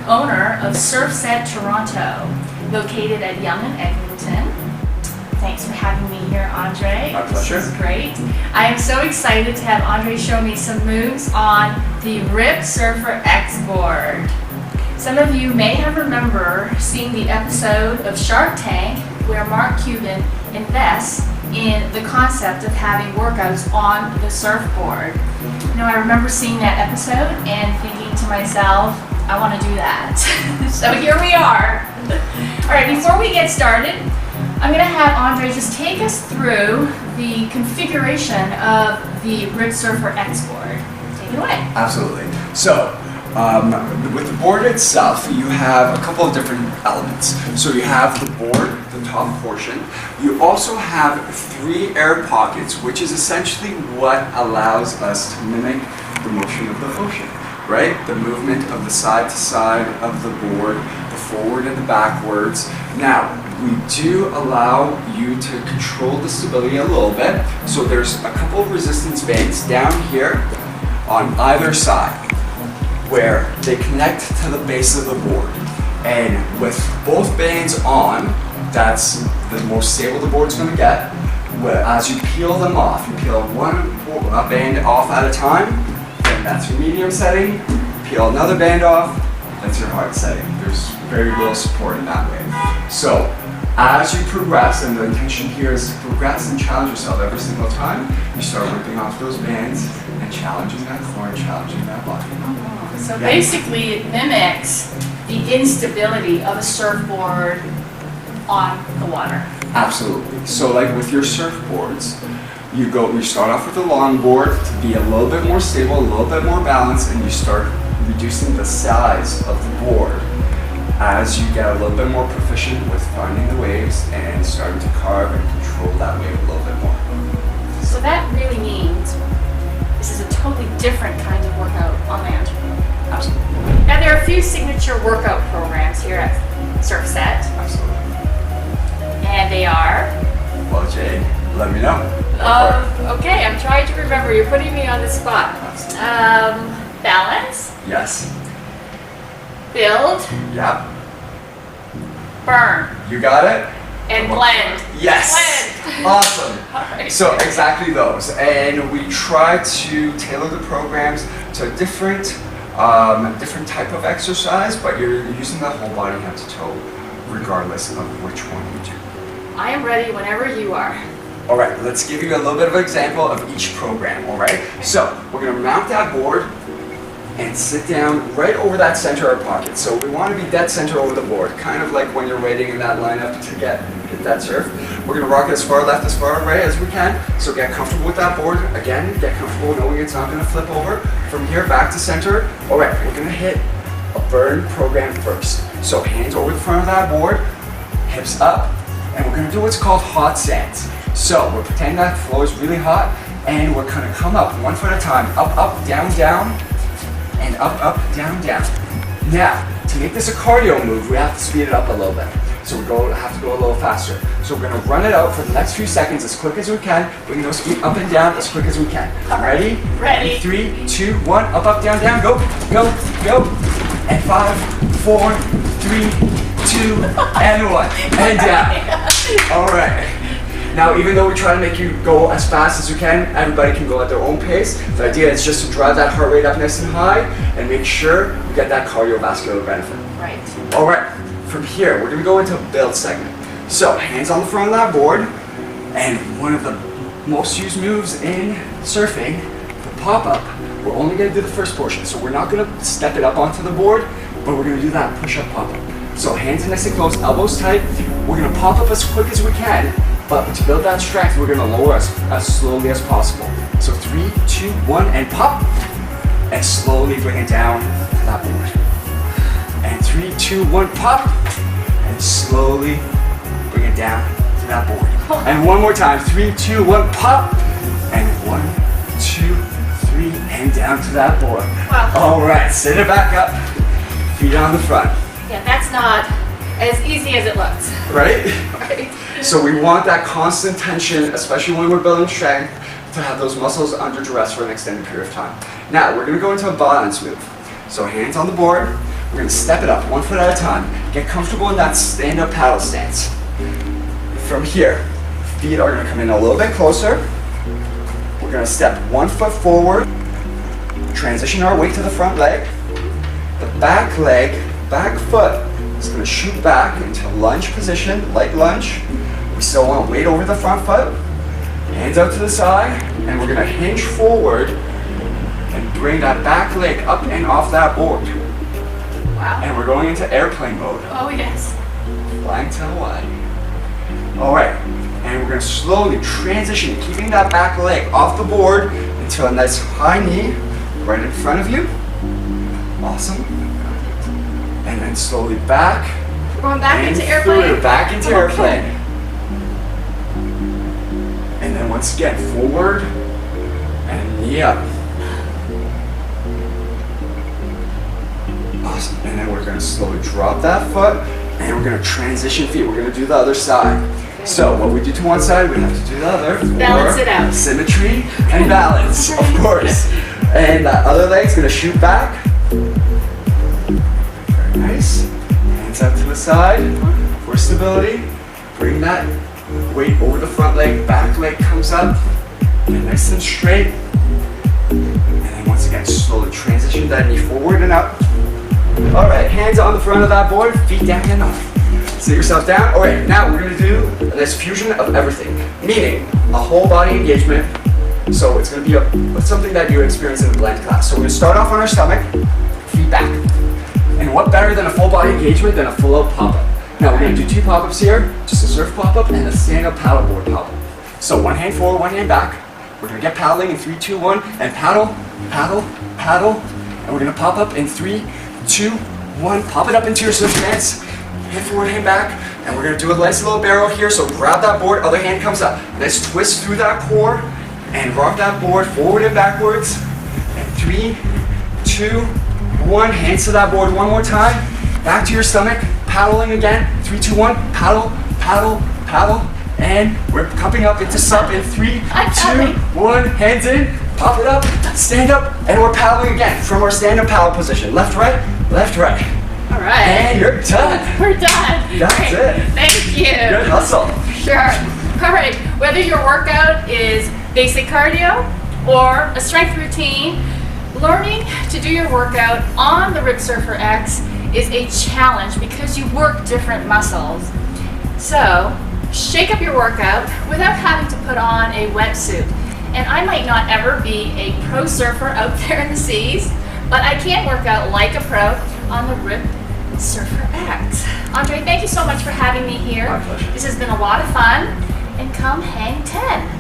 Owner of SURFSET Toronto, located at Yonge and Eglinton. Thanks for having me here, Andre. My pleasure. This is great. I am so excited to have Andre show me some moves on the RipSurfer X board. Some of you may have remember seeing the episode of Shark Tank where Mark Cuban invests in the concept of having workouts on the surfboard. You know, I remember seeing that episode and thinking to myself, I want to do that. So here we are. All right, before we get started, I'm going to have Andre just take us through the configuration of the RipSurfer X board. Take it away. Absolutely. So, with the board itself, you have a couple of different elements. So you have the board, the top portion. You also have 3 air pockets, which is essentially what allows us to mimic the motion of the ocean. Right? The movement of the side to side of the board, the forward and the backwards. Now, we do allow you to control the stability a little bit. So there's a couple of resistance bands down here on either side where they connect to the base of the board. And with both bands on, that's the most stable the board's going to get. As you peel them off, you peel one band off at a time. That's your medium setting. Peel another band off, that's your hard setting. There's very little support in that way. So as you progress, and the intention here is to progress and challenge yourself every single time, you start ripping off those bands and challenging that core and challenging that body. So basically it mimics the instability of a surfboard on the water. Absolutely. So like with your surfboards, you start off with a long board to be a little bit more stable, a little bit more balanced, and you start reducing the size of the board as you get a little bit more proficient with finding the waves and starting to carve and control that wave a little bit more. So that really means this is a totally different kind of workout on land. Absolutely. Now there are a few signature workout programs here at SURFSET. Absolutely. And they are? Well, Jade, let me know. Okay, I'm trying to remember. You're putting me on the spot. Balance. Yes. Build. Yep. Burn. You got it? And blend. Yes. Blend. Awesome. All right. So exactly those. And we try to tailor the programs to different type of exercise, but you're using the whole body head to toe regardless of which one you do. I am ready whenever you are. All right, let's give you a little bit of an example of each program, all right? So we're gonna mount that board and sit down right over that center of pocket. So we wanna be dead center over the board, kind of like when you're waiting in that lineup to get that surf. We're gonna rock it as far left, as far right as we can. So get comfortable with that board. Again, get comfortable knowing it's not gonna flip over. From here back to center. All right, we're gonna hit a burn program first. So hands over the front of that board, hips up, and we're gonna do what's called hot sands. So we're pretending that floor is really hot, and we're gonna come up one foot at a time, up, up, down, down, and up, up, down, down. Now, to make this a cardio move, we have to speed it up a little bit. So we have to go a little faster. So we're gonna run it out for the next few seconds as quick as we can, bring those feet up and down as quick as we can. Ready? Ready. 3, 2, 1, up, up, down, down, go, go, go. And 5, 4, 3, 2, and 1, and down. All right. Now, even though we try to make you go as fast as you can, everybody can go at their own pace. The idea is just to drive that heart rate up nice and high and make sure you get that cardiovascular benefit. Right. All right, from here, we're gonna go into a build segment. So, hands on the front of that board, and one of the most used moves in surfing, the pop-up, we're only gonna do the first portion. So we're not gonna step it up onto the board, but we're gonna do that push-up pop-up. So hands nice and close, elbows tight. We're gonna pop up as quick as we can, but to build that strength, we're gonna lower as slowly as possible. So 3, 2, 1, and pop, and slowly bring it down to that board. And 3, 2, 1, pop, and slowly bring it down to that board. And one more time, 3, 2, 1, pop, and 1, 2, 3, and down to that board. Wow. All right, sit it back up, feet on the front. Yeah, that's not as easy as it looks. Right? Right. So we want that constant tension, especially when we're building strength, to have those muscles under duress for an extended period of time. Now, we're gonna go into a balance move. So hands on the board, we're gonna step it up 1 foot at a time. Get comfortable in that stand-up paddle stance. From here, feet are gonna come in a little bit closer. We're gonna step 1 foot forward, transition our weight to the front leg. The back leg, back foot is gonna shoot back into lunge position, light lunge. We still want weight over the front foot. Hands out to the side, and we're gonna hinge forward and bring that back leg up and off that board. Wow. And we're going into airplane mode. Oh yes. Flying to Hawaii. All right, and we're gonna slowly transition, keeping that back leg off the board into a nice high knee right in front of you. Awesome. And then slowly back. We're going back and into airplane. through, back into airplane. And then once again, forward and knee up. Awesome. And then we're gonna slowly drop that foot and we're gonna transition feet. We're gonna do the other side. So what we do to one side, we have to do the other. Balance it out. Symmetry and balance, of course. And that other leg's gonna shoot back. Very nice. Hands out to the side for stability. Bring that weight over the front leg, back leg comes up, and nice and straight. And then once again, slowly transition that knee forward and up. All right, hands on the front of that board, feet down and up. Sit yourself down. All right, now we're gonna do this fusion of everything, meaning a whole body engagement. So it's gonna be something that you experience in the blend class. So we're gonna start off on our stomach, feet back. And what better than a full body engagement than a full out pop-up? Now we're gonna do 2 pop-ups here, just a surf pop-up and a stand-up paddleboard pop-up. So 1 hand forward, 1 hand back. We're gonna get paddling in 3, 2, 1, and paddle, paddle, paddle. And we're gonna pop up in 3, 2, 1. Pop it up into your surf stance. Hand forward, hand back. And we're gonna do a nice little barrel here. So grab that board, other hand comes up. Nice twist through that core and rock that board forward and backwards. And 3, 2, 1. Hands to that board 1 more time. Back to your stomach. Paddling again. 3, 2, 1. Paddle, paddle, paddle. And we're cupping up into sup in 3, 2, 1. Hands in. Pop it up. Stand up. And we're paddling again from our stand-up paddle position. Left, right, left, right. All right. And you're done. We're done. That's Great. it. Thank you. Good hustle. Sure. All right. Whether your workout is basic cardio or a strength routine, learning to do your workout on the RipSurfer X is a challenge because you work different muscles. So shake up your workout without having to put on a wetsuit. And I might not ever be a pro surfer out there in the seas, but I can work out like a pro on the RipSurfer X. Andre, thank you so much for having me here. My pleasure. This has been a lot of fun, and come hang 10.